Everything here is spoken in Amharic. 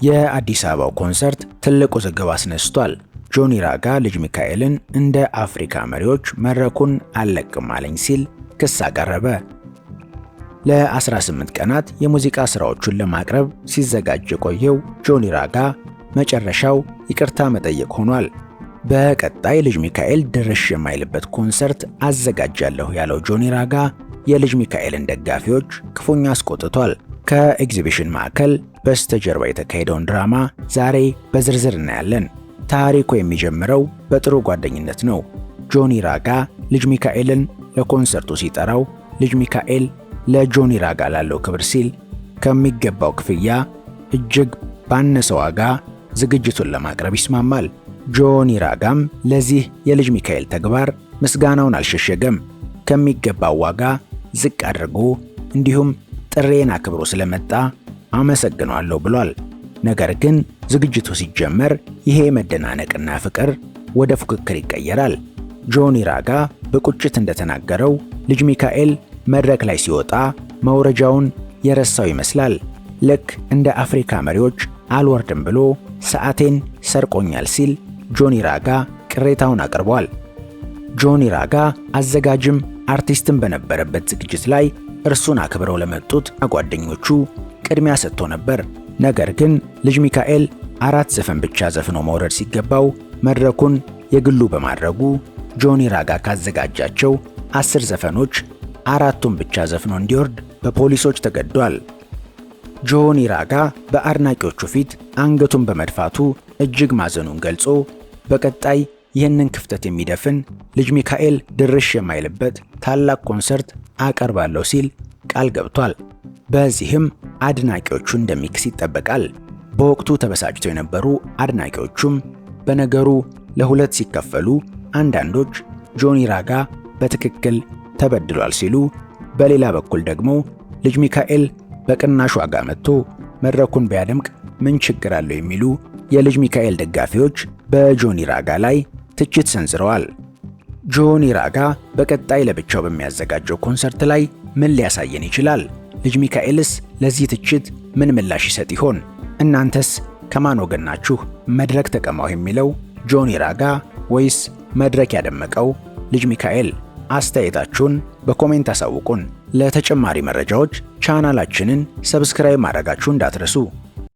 የአዲስ አበባው ኮንሰርት ትልቅ ውዝግብ አስነስቷል። ጆኒ ራጋ ልጅ ሚካኤልን እንደ አፍሪካ መሪዎች መድረኩን አልለቅም አለኝ ሲል ክስ አቀረበ። ለ18 ቀናት የሙዚቃ ስራዎቹን ለማቅረብ ሲዘጋጅ የቆየው ጆኒ ራጋ መጨረሻው ይቅርታ መጠየቅ ሆኗል። በቀጣይ ልጅ ሚካኤል ድርሽ የማይልበት ኮንሰርት አዘጋጃለሁ ያለው ጆኒ ራጋ የልጅ ሚካኤልን ደጋፊዎች ክፉኛ አስቆጥቷል። ከኤግዚቢሽን ማዕከል በስተጀርባ የተካሄደውን ድራማ ዛሬ በዝርዝር እናያለን። ታሪኩ የሚጀምረው በጥሩ ጓደኝነት ነው። ጆኒ ራጋ ልጅ ሚካኤልን ለኮንሰርቱ ሲጠራው ልጅ ሚካኤል ለጆኒ ራጋ ላለው ክብር ሲል ከሚገባው ክፍያ እጅግ ባነሰ ዋጋ ዝግጅቱን ለማቅረብ ይስማማል። ጆኒ ራጋም ለዚህ የልጅ ሚካኤል ተግባር ምስጋናውን አልሸሸገም። ከሚገባው ዋጋ ዝቅ አድርጎ እንዲሁም ጥሬን አክብሮ ስለመጣ አመሰግናለሁ ብሏል። ነገር ግን ዝግጅቱ ሲጀመር ይሄ መደናነቅና ፍቅር ወደ ፉክክር ይቀየራል። ጆኒ ራጋ በቁጭት እንደተናገረው ልጅ ሚካኤል መድረክ ላይ ሲወጣ መውረጃውን የረሳው ይመስላል። ልክ እንደ አፍሪካ መሪዎች አልወርድም ብሎ ሰዓቴን ሰርቆኛል ሲል ጆኒ ራጋ ቅሬታውን አቅርቧል። ጆኒ ራጋ አዘጋጅም አርቲስትም በነበረበት ዝግጅት ላይ እርሱን አክብረው ለመጡት ጓደኞቹ ቅድሚያ ሰጥቶ ነበር። ነገር ግን ልጅ ሚካኤል 4 ዘፈን ብቻ ዘፍኖ መውረድ ሲገባው መድረኩን የግሉ በማድረጉ ጆኒ ራጋ ካዘጋጃቸው 10 ዘፈኖች 4ቱን ብቻ ዘፍኖ እንዲወርድ በፖሊሶች ተገዷል። ጆኒ ራጋ በአድናቂዎቹ ፊት አንገቱን በመድፋቱ እጅግ ማዘኑን ገልጾ በቀጣይ ይህንን ክፍተት የሚደፍን ልጅ ሚካኤል ድርሽ የማይልበት ታላቅ ኮንሰርት አቀርባለሁ ሲል ቃል ገብቷል። በዚህም አድናቂዎቹ እንደሚክስ ይጠበቃል። በወቅቱ ተበሳጭተው የነበሩ አድናቂዎቹም በነገሩ ለሁለት ሲከፈሉ፣ አንዳንዶች ጆኒ ራጋ በትክክል ተበድሏል ሲሉ፣ በሌላ በኩል ደግሞ ልጅ ሚካኤል በቅናሽ ዋጋ መጥቶ መድረኩን ቢያደምቅ ምን ችግር አለው የሚሉ የልጅ ሚካኤል ደጋፊዎች በጆኒ ራጋ ላይ ትችት ሰንዝረዋል። ጆኒ ራጋ በቀጣይ ለብቻው በሚያዘጋጀው ኮንሰርት ላይ ምን ሊያሳየን ይችላል? ልጅ ሚካኤልስ ለዚህ ትችት ምን ምላሽ ይሰጥ ይሆን? እናንተስ ከማን ወገን ናችሁ? መድረክ ተቀማው የሚለው ጆኒ ራጋ ወይስ መድረክ ያደመቀው ልጅ ሚካኤል? አስተያየታችሁን በኮሜንት አሳውቁን። ለተጨማሪ መረጃዎች ቻናላችንን ሰብስክራይብ ማድረጋችሁን እንዳትረሱ።